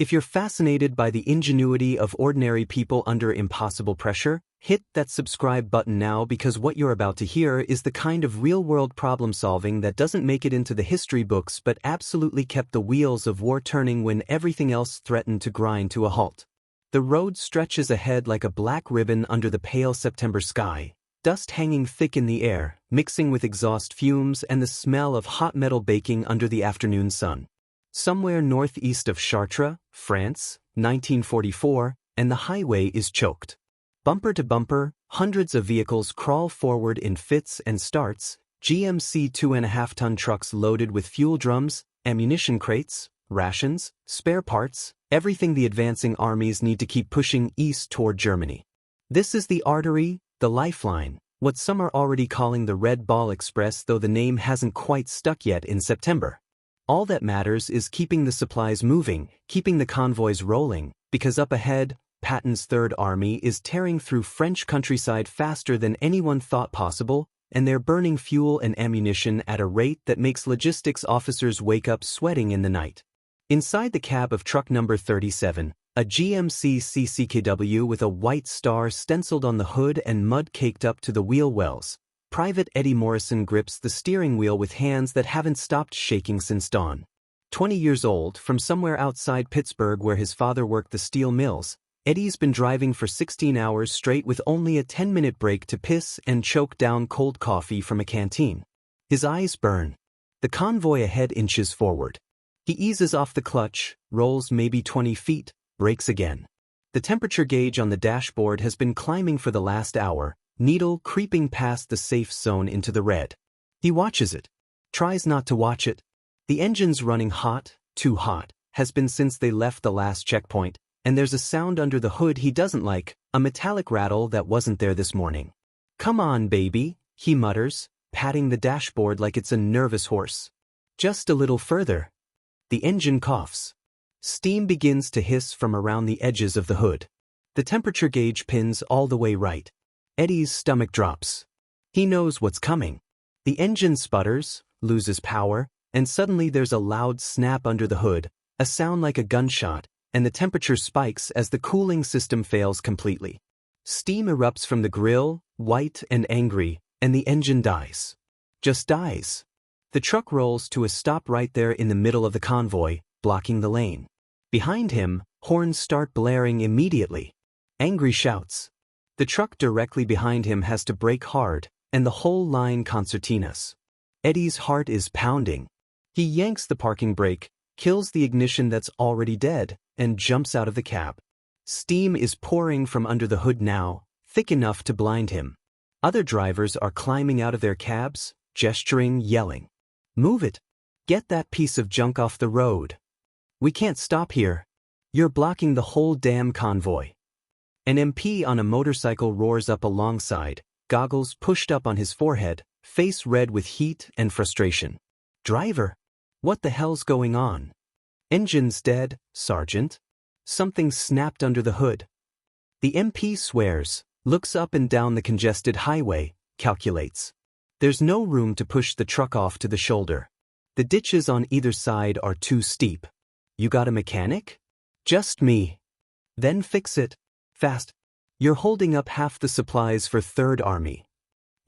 If you're fascinated by the ingenuity of ordinary people under impossible pressure, hit that subscribe button now, because what you're about to hear is the kind of real-world problem-solving that doesn't make it into the history books but absolutely kept the wheels of war turning when everything else threatened to grind to a halt. The road stretches ahead like a black ribbon under the pale September sky, dust hanging thick in the air, mixing with exhaust fumes and the smell of hot metal baking under the afternoon sun. Somewhere northeast of Chartres, France, 1944, and the highway is choked. Bumper to bumper, hundreds of vehicles crawl forward in fits and starts, GMC 2.5-ton trucks loaded with fuel drums, ammunition crates, rations, spare parts, everything the advancing armies need to keep pushing east toward Germany. This is the artery, the lifeline, what some are already calling the Red Ball Express, though the name hasn't quite stuck yet in September. All that matters is keeping the supplies moving, keeping the convoys rolling, because up ahead, Patton's Third Army is tearing through French countryside faster than anyone thought possible, and they're burning fuel and ammunition at a rate that makes logistics officers wake up sweating in the night. Inside the cab of truck number 37, a GMC CCKW with a white star stenciled on the hood and mud caked up to the wheel wells, Private Eddie Morrison grips the steering wheel with hands that haven't stopped shaking since dawn. 20 years old, from somewhere outside Pittsburgh where his father worked the steel mills, Eddie's been driving for 16 hours straight with only a 10-minute break to piss and choke down cold coffee from a canteen. His eyes burn. The convoy ahead inches forward. He eases off the clutch, rolls maybe 20 feet, brakes again. The temperature gauge on the dashboard has been climbing for the last hour, needle creeping past the safe zone into the red. He watches it. Tries not to watch it. The engine's running hot, too hot, has been since they left the last checkpoint, and there's a sound under the hood he doesn't like, a metallic rattle that wasn't there this morning. "Come on, baby," he mutters, patting the dashboard like it's a nervous horse. Just a little further. The engine coughs. Steam begins to hiss from around the edges of the hood. The temperature gauge pins all the way right. Eddie's stomach drops. He knows what's coming. The engine sputters, loses power, and suddenly there's a loud snap under the hood, a sound like a gunshot, and the temperature spikes as the cooling system fails completely. Steam erupts from the grill, white and angry, and the engine dies. Just dies. The truck rolls to a stop right there in the middle of the convoy, blocking the lane. Behind him, horns start blaring immediately. Angry shouts. The truck directly behind him has to brake hard, and the whole line concertinas. Eddie's heart is pounding. He yanks the parking brake, kills the ignition that's already dead, and jumps out of the cab. Steam is pouring from under the hood now, thick enough to blind him. Other drivers are climbing out of their cabs, gesturing, yelling. "Move it! Get that piece of junk off the road! We can't stop here! You're blocking the whole damn convoy!" An MP on a motorcycle roars up alongside, goggles pushed up on his forehead, face red with heat and frustration. "Driver! What the hell's going on? Engine's dead, Sergeant." Something snapped under the hood. The MP swears, looks up and down the congested highway, calculates. There's no room to push the truck off to the shoulder. The ditches on either side are too steep. "You got a mechanic?" "Just me." "Then fix it. Fast. You're holding up half the supplies for Third Army."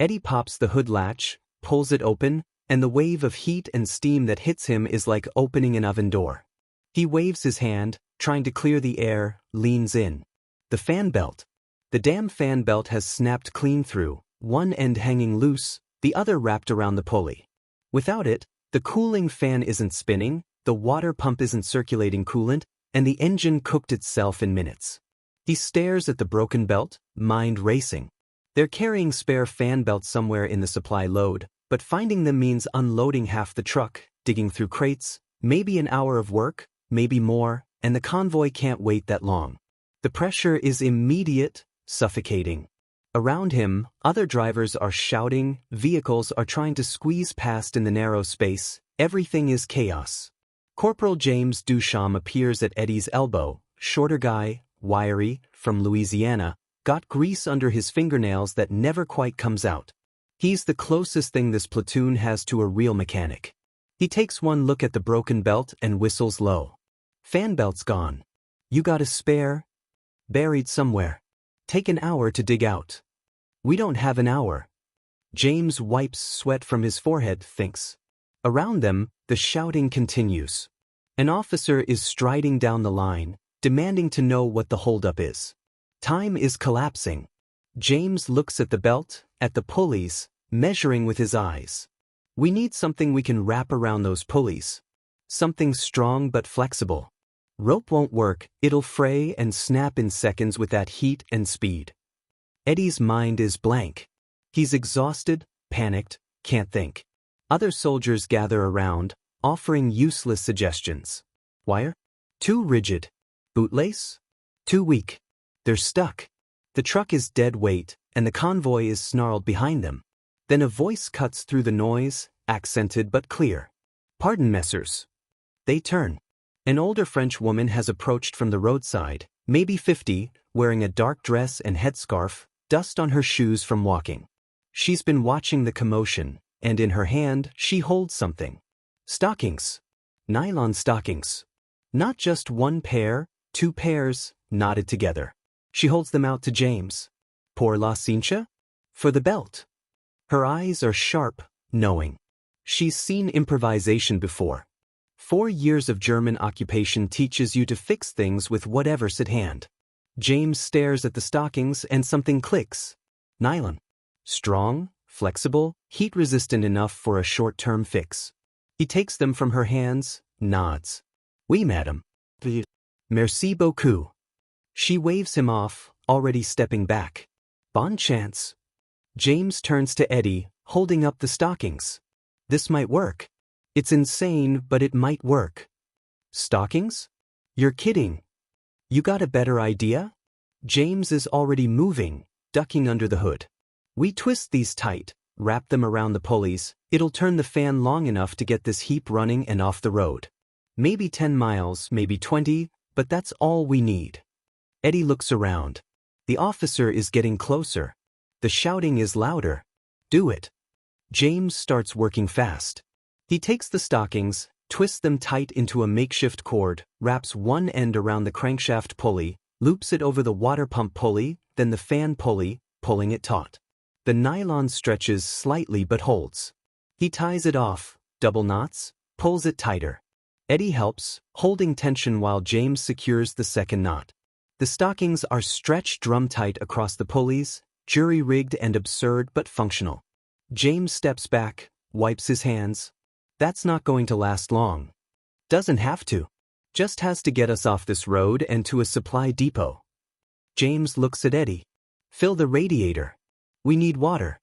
Eddie pops the hood latch, pulls it open, and the wave of heat and steam that hits him is like opening an oven door. He waves his hand, trying to clear the air, leans in. The fan belt. The damn fan belt has snapped clean through, one end hanging loose, the other wrapped around the pulley. Without it, the cooling fan isn't spinning, the water pump isn't circulating coolant, and the engine cooked itself in minutes. He stares at the broken belt, mind racing. They're carrying spare fan belts somewhere in the supply load, but finding them means unloading half the truck, digging through crates, maybe an hour of work, maybe more, and the convoy can't wait that long. The pressure is immediate, suffocating. Around him, other drivers are shouting, vehicles are trying to squeeze past in the narrow space, everything is chaos. Corporal James Duchamp appears at Eddie's elbow, shorter guy, wiry, from Louisiana, got grease under his fingernails that never quite comes out. He's the closest thing this platoon has to a real mechanic. He takes one look at the broken belt and whistles low. Fan belt's gone. You got a spare? Buried somewhere. Take an hour to dig out. We don't have an hour. James wipes sweat from his forehead, thinks. Around them, the shouting continues. An officer is striding down the line, demanding to know what the holdup is. Time is collapsing. James looks at the belt, at the pulleys, measuring with his eyes. We need something we can wrap around those pulleys. Something strong but flexible. Rope won't work, it'll fray and snap in seconds with that heat and speed. Eddie's mind is blank. He's exhausted, panicked, can't think. Other soldiers gather around, offering useless suggestions. Wire? Too rigid. Bootlace? Too weak. They're stuck. The truck is dead weight, and the convoy is snarled behind them. Then a voice cuts through the noise, accented but clear. Pardon, messers. They turn. An older French woman has approached from the roadside, maybe 50, wearing a dark dress and headscarf, dust on her shoes from walking. She's been watching the commotion, and in her hand she holds something. Stockings. Nylon stockings. Not just one pair, 2 pairs, knotted together. She holds them out to James. Pour la cincha? For the belt. Her eyes are sharp, knowing. She's seen improvisation before. 4 years of German occupation teaches you to fix things with whatever's at hand. James stares at the stockings and something clicks. Nylon. Strong, flexible, heat-resistant enough for a short-term fix. He takes them from her hands, nods. Oui, madame. Merci beaucoup. She waves him off, already stepping back. Bon chance. James turns to Eddie, holding up the stockings. This might work. It's insane, but it might work. Stockings? You're kidding. You got a better idea? James is already moving, ducking under the hood. We twist these tight, wrap them around the pulleys, it'll turn the fan long enough to get this heap running and off the road. Maybe 10 miles, maybe 20, but that's all we need. Eddie looks around. The officer is getting closer. The shouting is louder. Do it. James starts working fast. He takes the stockings, twists them tight into a makeshift cord, wraps one end around the crankshaft pulley, loops it over the water pump pulley, then the fan pulley, pulling it taut. The nylon stretches slightly but holds. He ties it off, double knots, pulls it tighter. Eddie helps, holding tension while James secures the second knot. The stockings are stretched drum-tight across the pulleys, jury-rigged and absurd but functional. James steps back, wipes his hands. That's not going to last long. Doesn't have to. Just has to get us off this road and to a supply depot. James looks at Eddie. Fill the radiator. We need water.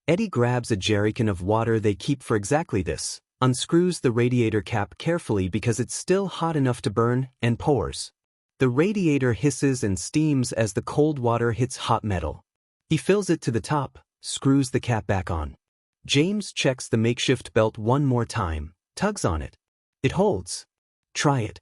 Eddie grabs a jerrycan of water they keep for exactly this, unscrews the radiator cap carefully because it's still hot enough to burn, and pours. The radiator hisses and steams as the cold water hits hot metal. He fills it to the top, screws the cap back on. James checks the makeshift belt one more time, tugs on it. It holds. Try it.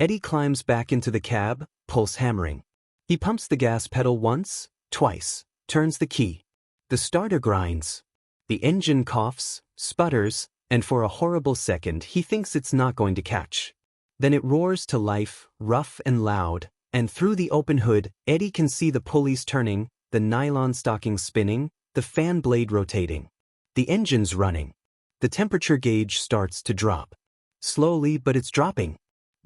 Eddie climbs back into the cab, pulse hammering. He pumps the gas pedal once, twice, turns the key. The starter grinds. The engine coughs, sputters, and for a horrible second he thinks it's not going to catch. Then it roars to life, rough and loud, and through the open hood, Eddie can see the pulleys turning, the nylon stockings spinning, the fan blade rotating. The engine's running. The temperature gauge starts to drop. Slowly, but it's dropping.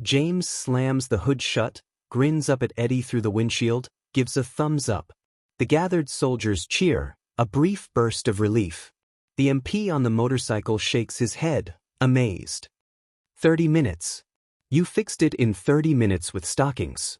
James slams the hood shut, grins up at Eddie through the windshield, gives a thumbs up. The gathered soldiers cheer, a brief burst of relief. The MP on the motorcycle shakes his head, amazed. 30 minutes. You fixed it in 30 minutes with stockings.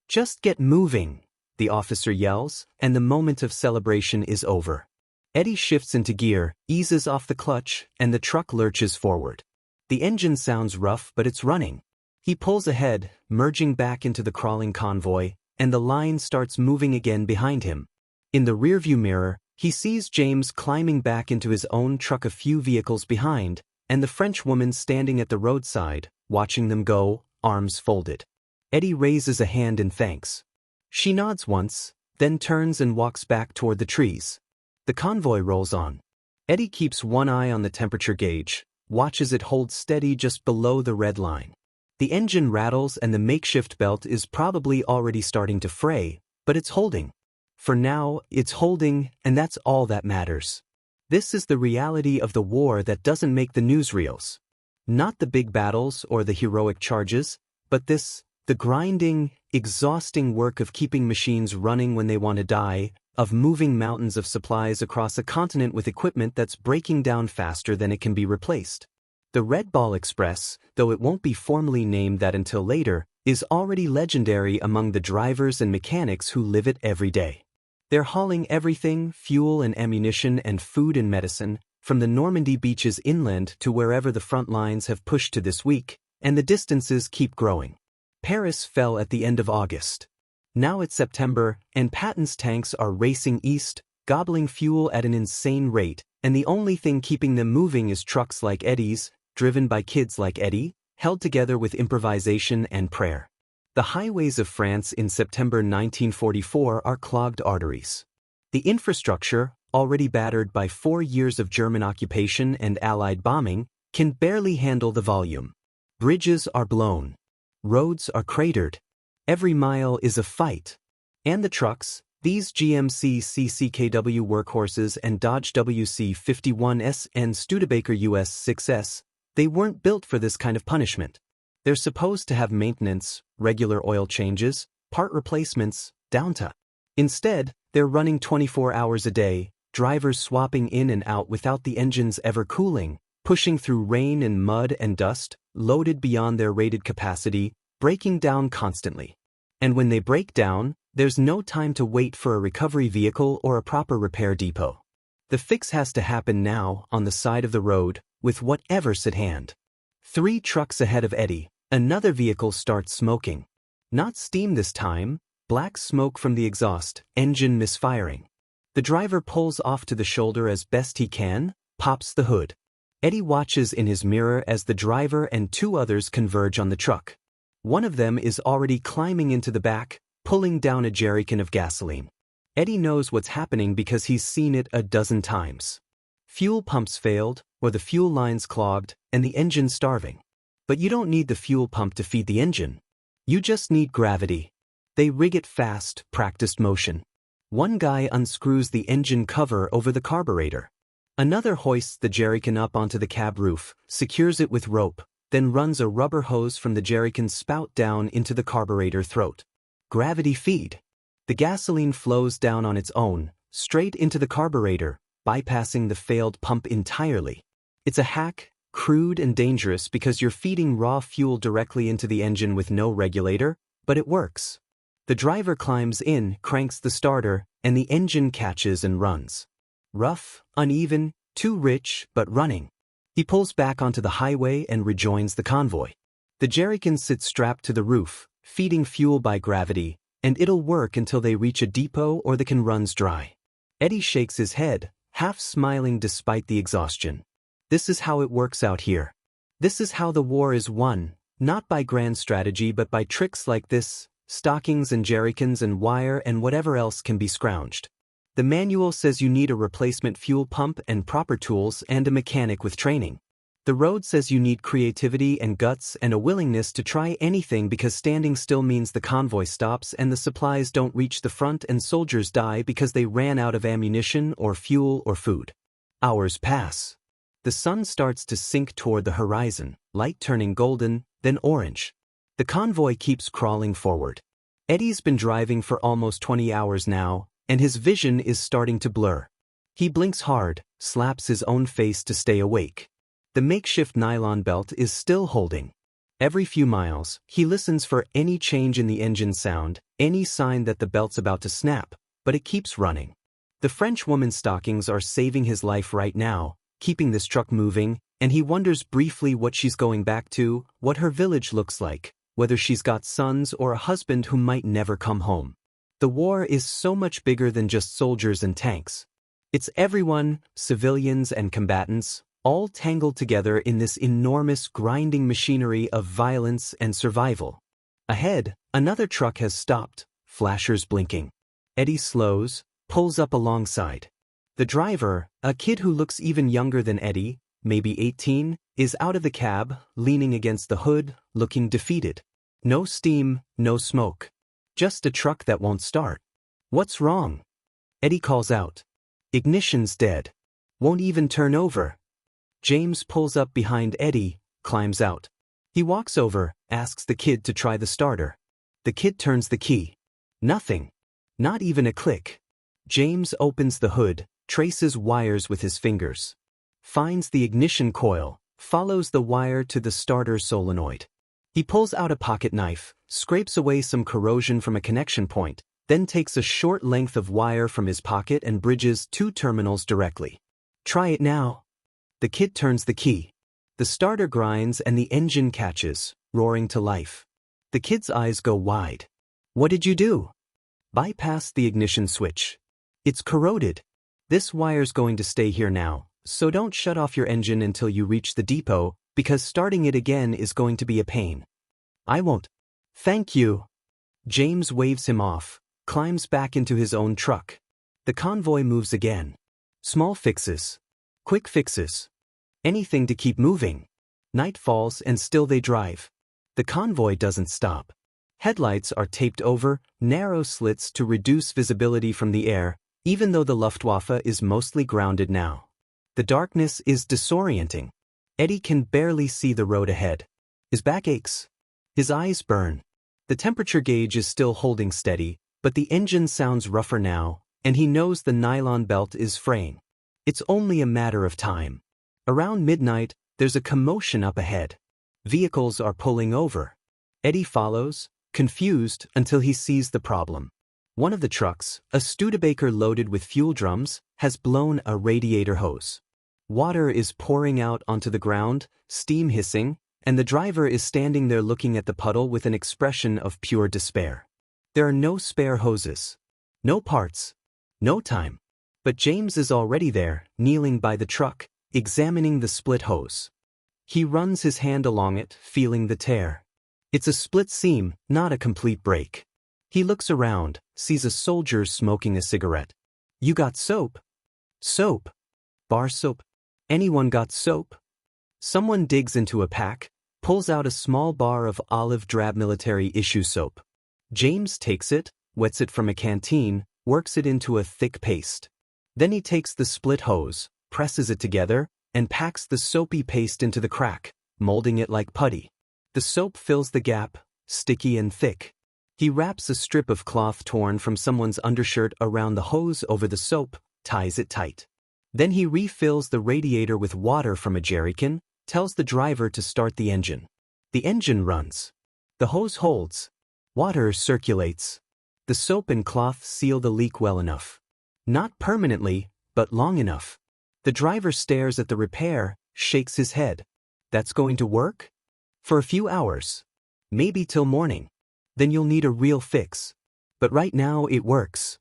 Just get moving, the officer yells, and the moment of celebration is over. Eddie shifts into gear, eases off the clutch, and the truck lurches forward. The engine sounds rough, but it's running. He pulls ahead, merging back into the crawling convoy, and the line starts moving again behind him. In the rearview mirror, he sees James climbing back into his own truck a few vehicles behind, and the French woman standing at the roadside, watching them go, arms folded. Eddie raises a hand in thanks. She nods once, then turns and walks back toward the trees. The convoy rolls on. Eddie keeps one eye on the temperature gauge, watches it hold steady just below the red line. The engine rattles and the makeshift belt is probably already starting to fray, but it's holding. For now, it's holding, and that's all that matters. This is the reality of the war that doesn't make the newsreels. Not the big battles or the heroic charges, but the grinding, exhausting work of keeping machines running when they want to die, of moving mountains of supplies across a continent with equipment that's breaking down faster than it can be replaced. The Red Ball Express, though it won't be formally named that until later, is already legendary among the drivers and mechanics who live it every day. They're hauling everything, fuel and ammunition and food and medicine, from the Normandy beaches inland to wherever the front lines have pushed to this week, and the distances keep growing. Paris fell at the end of August. Now it's September, and Patton's tanks are racing east, gobbling fuel at an insane rate, and the only thing keeping them moving is trucks like Eddie's, driven by kids like Eddie, held together with improvisation and prayer. The highways of France in September 1944 are clogged arteries. The infrastructure, already battered by 4 years of German occupation and Allied bombing, can barely handle the volume. Bridges are blown. Roads are cratered. Every mile is a fight. And the trucks, these GMC CCKW workhorses and Dodge WC-51S and Studebaker US-6S, they weren't built for this kind of punishment. They're supposed to have maintenance, regular oil changes, part replacements, downtime. Instead, they're running 24 hours a day, drivers swapping in and out without the engines ever cooling, pushing through rain and mud and dust, loaded beyond their rated capacity, breaking down constantly. And when they break down, there's no time to wait for a recovery vehicle or a proper repair depot. The fix has to happen now, on the side of the road, with whatever's at hand. 3 trucks ahead of Eddie, another vehicle starts smoking. Not steam this time, black smoke from the exhaust, engine misfiring. The driver pulls off to the shoulder as best he can, pops the hood. Eddie watches in his mirror as the driver and 2 others converge on the truck. One of them is already climbing into the back, pulling down a jerrycan of gasoline. Eddie knows what's happening because he's seen it a dozen times. Fuel pumps failed, or the fuel lines clogged, and the engine starving. But you don't need the fuel pump to feed the engine. You just need gravity. They rig it fast, practiced motion. One guy unscrews the engine cover over the carburetor. Another hoists the jerrycan up onto the cab roof, secures it with rope, then runs a rubber hose from the jerrycan spout down into the carburetor throat. Gravity feed. The gasoline flows down on its own, straight into the carburetor, bypassing the failed pump entirely. It's a hack, crude and dangerous because you're feeding raw fuel directly into the engine with no regulator, but it works. The driver climbs in, cranks the starter, and the engine catches and runs. Rough, uneven, too rich, but running. He pulls back onto the highway and rejoins the convoy. The jerrycan sits strapped to the roof, feeding fuel by gravity, and it'll work until they reach a depot or the can runs dry. Eddie shakes his head, half smiling despite the exhaustion. This is how it works out here. This is how the war is won, not by grand strategy but by tricks like this, stockings and jerrycans and wire and whatever else can be scrounged. The manual says you need a replacement fuel pump and proper tools and a mechanic with training. The road says you need creativity and guts and a willingness to try anything because standing still means the convoy stops and the supplies don't reach the front and soldiers die because they ran out of ammunition or fuel or food. Hours pass. The sun starts to sink toward the horizon, light turning golden, then orange. The convoy keeps crawling forward. Eddie's been driving for almost 20 hours now, and his vision is starting to blur. He blinks hard, slaps his own face to stay awake. The makeshift nylon belt is still holding. Every few miles, he listens for any change in the engine sound, any sign that the belt's about to snap, but it keeps running. The French woman's stockings are saving his life right now, keeping this truck moving, and he wonders briefly what she's going back to, what her village looks like, whether she's got sons or a husband who might never come home. The war is so much bigger than just soldiers and tanks. It's everyone, civilians and combatants, all tangled together in this enormous grinding machinery of violence and survival. Ahead, another truck has stopped, flashers blinking. Eddie slows, pulls up alongside. The driver, a kid who looks even younger than Eddie, maybe 18, is out of the cab, leaning against the hood, looking defeated. No steam, no smoke. Just a truck that won't start. What's wrong? Eddie calls out. Ignition's dead. Won't even turn over. James pulls up behind Eddie, climbs out. He walks over, asks the kid to try the starter. The kid turns the key. Nothing. Not even a click. James opens the hood, traces wires with his fingers. Finds the ignition coil, follows the wire to the starter solenoid. He pulls out a pocket knife, scrapes away some corrosion from a connection point, then takes a short length of wire from his pocket and bridges 2 terminals directly. Try it now. The kid turns the key. The starter grinds and the engine catches, roaring to life. The kid's eyes go wide. What did you do? Bypass the ignition switch. It's corroded. This wire's going to stay here now, so don't shut off your engine until you reach the depot, because starting it again is going to be a pain. I won't. Thank you. James waves him off, climbs back into his own truck. The convoy moves again. Small fixes. Quick fixes. Anything to keep moving. Night falls and still they drive. The convoy doesn't stop. Headlights are taped over, narrow slits to reduce visibility from the air, even though the Luftwaffe is mostly grounded now. The darkness is disorienting. Eddie can barely see the road ahead. His back aches. His eyes burn. The temperature gauge is still holding steady, but the engine sounds rougher now, and he knows the nylon belt is fraying. It's only a matter of time. Around midnight, there's a commotion up ahead. Vehicles are pulling over. Eddie follows, confused, until he sees the problem. One of the trucks, a Studebaker loaded with fuel drums, has blown a radiator hose. Water is pouring out onto the ground, steam hissing, and the driver is standing there looking at the puddle with an expression of pure despair. There are no spare hoses. No parts. No time. But James is already there, kneeling by the truck, examining the split hose. He runs his hand along it, feeling the tear. It's a split seam, not a complete break. He looks around, sees a soldier smoking a cigarette. You got soap? Soap. Bar soap. Anyone got soap? Someone digs into a pack, pulls out a small bar of olive drab military issue soap. James takes it, wets it from a canteen, works it into a thick paste. Then he takes the split hose, presses it together, and packs the soapy paste into the crack, molding it like putty. The soap fills the gap, sticky and thick. He wraps a strip of cloth torn from someone's undershirt around the hose over the soap, ties it tight. Then he refills the radiator with water from a jerrycan, tells the driver to start the engine. The engine runs. The hose holds. Water circulates. The soap and cloth seal the leak well enough. Not permanently, but long enough. The driver stares at the repair, shakes his head. That's going to work? For a few hours. Maybe till morning. Then you'll need a real fix. But right now it works.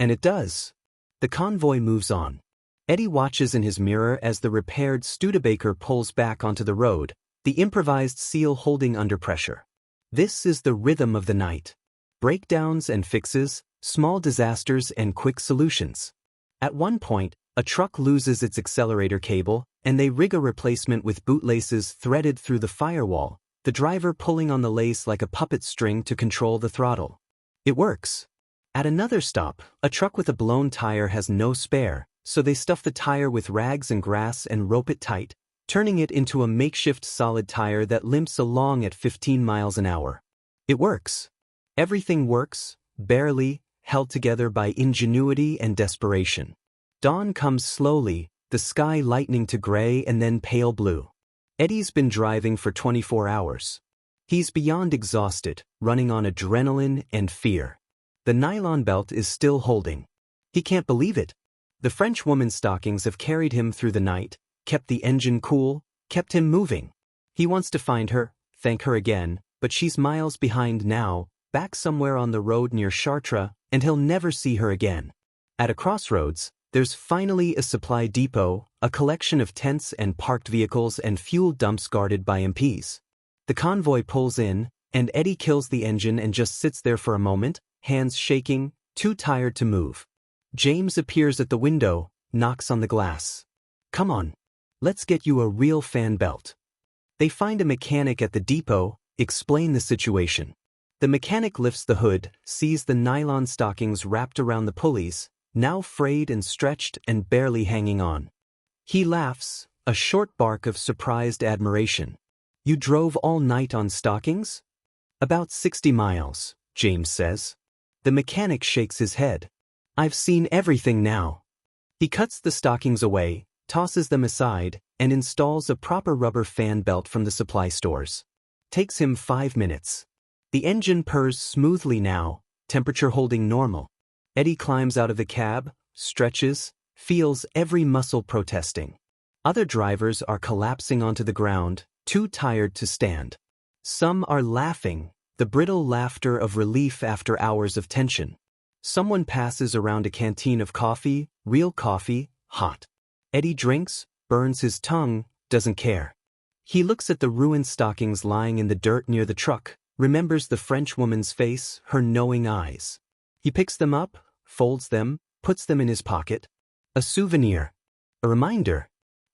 And it does. The convoy moves on. Eddie watches in his mirror as the repaired Studebaker pulls back onto the road, the improvised seal holding under pressure. This is the rhythm of the night. Breakdowns and fixes, small disasters and quick solutions. At one point, a truck loses its accelerator cable, and they rig a replacement with bootlaces threaded through the firewall, the driver pulling on the lace like a puppet string to control the throttle. It works. At another stop, a truck with a blown tire has no spare, so they stuff the tire with rags and grass and rope it tight, turning it into a makeshift solid tire that limps along at 15 miles an hour. It works. Everything works, barely, held together by ingenuity and desperation. Dawn comes slowly, the sky lightening to gray and then pale blue. Eddie's been driving for 24 hours. He's beyond exhausted, running on adrenaline and fear. The nylon belt is still holding. He can't believe it. The French woman's stockings have carried him through the night, kept the engine cool, kept him moving. He wants to find her, thank her again, but she's miles behind now, back somewhere on the road near Chartres, and he'll never see her again. At a crossroads, there's finally a supply depot, a collection of tents and parked vehicles and fuel dumps guarded by MPs. The convoy pulls in, and Eddie kills the engine and just sits there for a moment, hands shaking, too tired to move. James appears at the window, knocks on the glass. Come on. Let's get you a real fan belt. They find a mechanic at the depot, explain the situation. The mechanic lifts the hood, sees the nylon stockings wrapped around the pulleys, now frayed and stretched and barely hanging on. He laughs, a short bark of surprised admiration. You drove all night on stockings? About 60 miles, James says. The mechanic shakes his head. I've seen everything now. He cuts the stockings away, tosses them aside, and installs a proper rubber fan belt from the supply stores. Takes him 5 minutes. The engine purrs smoothly now, temperature holding normal. Eddie climbs out of the cab, stretches, feels every muscle protesting. Other drivers are collapsing onto the ground, too tired to stand. Some are laughing, the brittle laughter of relief after hours of tension. Someone passes around a canteen of coffee, real coffee, hot. Eddie drinks, burns his tongue, doesn't care. He looks at the ruined stockings lying in the dirt near the truck, remembers the French woman's face, her knowing eyes. He picks them up, folds them, puts them in his pocket. A souvenir. A reminder.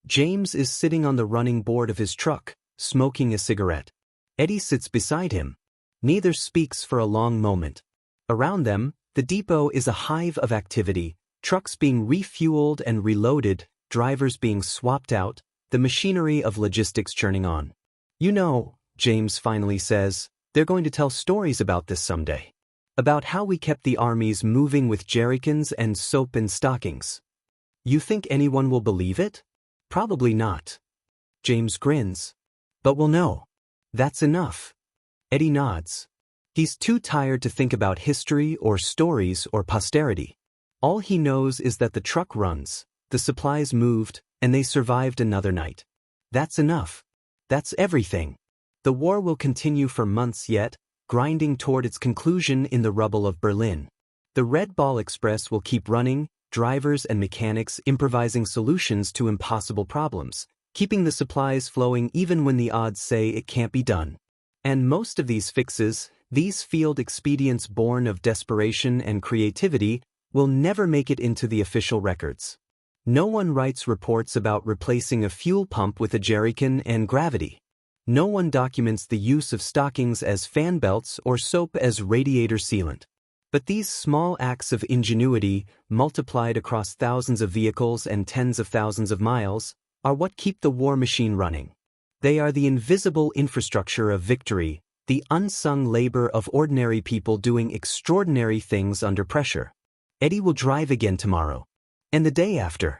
James is sitting on the running board of his truck, smoking a cigarette. Eddie sits beside him. Neither speaks for a long moment. Around them, the depot is a hive of activity, trucks being refueled and reloaded, drivers being swapped out, the machinery of logistics churning on. You know, James finally says, they're going to tell stories about this someday. About how we kept the armies moving with jerrycans and soap and stockings. You think anyone will believe it? Probably not. James grins. But we'll know. That's enough. Eddie nods. He's too tired to think about history or stories or posterity. All he knows is that the truck runs, the supplies moved, and they survived another night. That's enough. That's everything. The war will continue for months yet, grinding toward its conclusion in the rubble of Berlin. The Red Ball Express will keep running, drivers and mechanics improvising solutions to impossible problems, keeping the supplies flowing even when the odds say it can't be done. And most of these fixes, these field expedients born of desperation and creativity, will never make it into the official records. No one writes reports about replacing a fuel pump with a jerrycan and gravity. No one documents the use of stockings as fan belts or soap as radiator sealant. But these small acts of ingenuity, multiplied across thousands of vehicles and tens of thousands of miles, are what keep the war machine running. They are the invisible infrastructure of victory, the unsung labor of ordinary people doing extraordinary things under pressure. Eddie will drive again tomorrow. And the day after.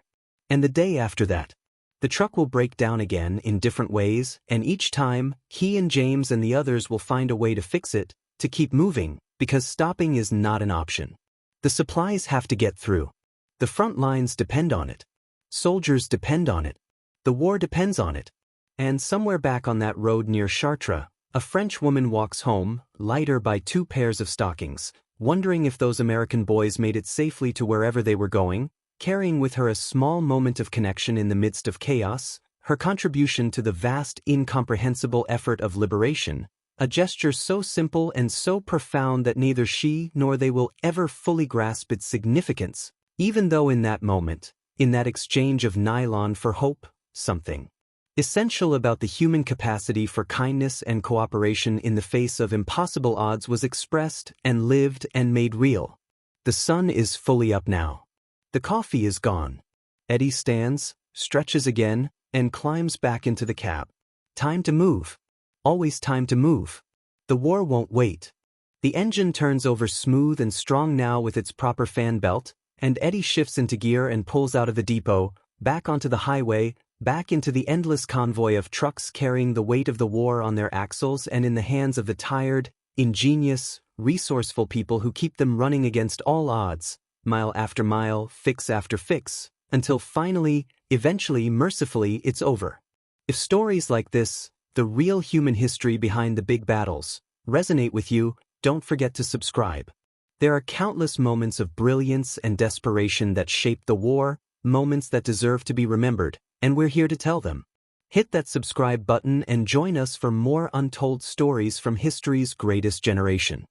And the day after that. The truck will break down again in different ways, and each time, he and James and the others will find a way to fix it, to keep moving, because stopping is not an option. The supplies have to get through. The front lines depend on it. Soldiers depend on it. The war depends on it. And somewhere back on that road near Chartres, a French woman walks home, lighter by 2 pairs of stockings, wondering if those American boys made it safely to wherever they were going, carrying with her a small moment of connection in the midst of chaos, her contribution to the vast, incomprehensible effort of liberation, a gesture so simple and so profound that neither she nor they will ever fully grasp its significance, even though in that moment, in that exchange of nylon for hope, something essential about the human capacity for kindness and cooperation in the face of impossible odds was expressed and lived and made real. The sun is fully up now. The coffee is gone. Eddie stands, stretches again, and climbs back into the cab. Time to move. Always time to move. The war won't wait. The engine turns over smooth and strong now with its proper fan belt, and Eddie shifts into gear and pulls out of the depot, back onto the highway, back into the endless convoy of trucks carrying the weight of the war on their axles and in the hands of the tired, ingenious, resourceful people who keep them running against all odds, mile after mile, fix after fix, until finally, eventually, mercifully, it's over. If stories like this, the real human history behind the big battles, resonate with you, don't forget to subscribe. There are countless moments of brilliance and desperation that shaped the war, moments that deserve to be remembered, and we're here to tell them. Hit that subscribe button and join us for more untold stories from history's greatest generation.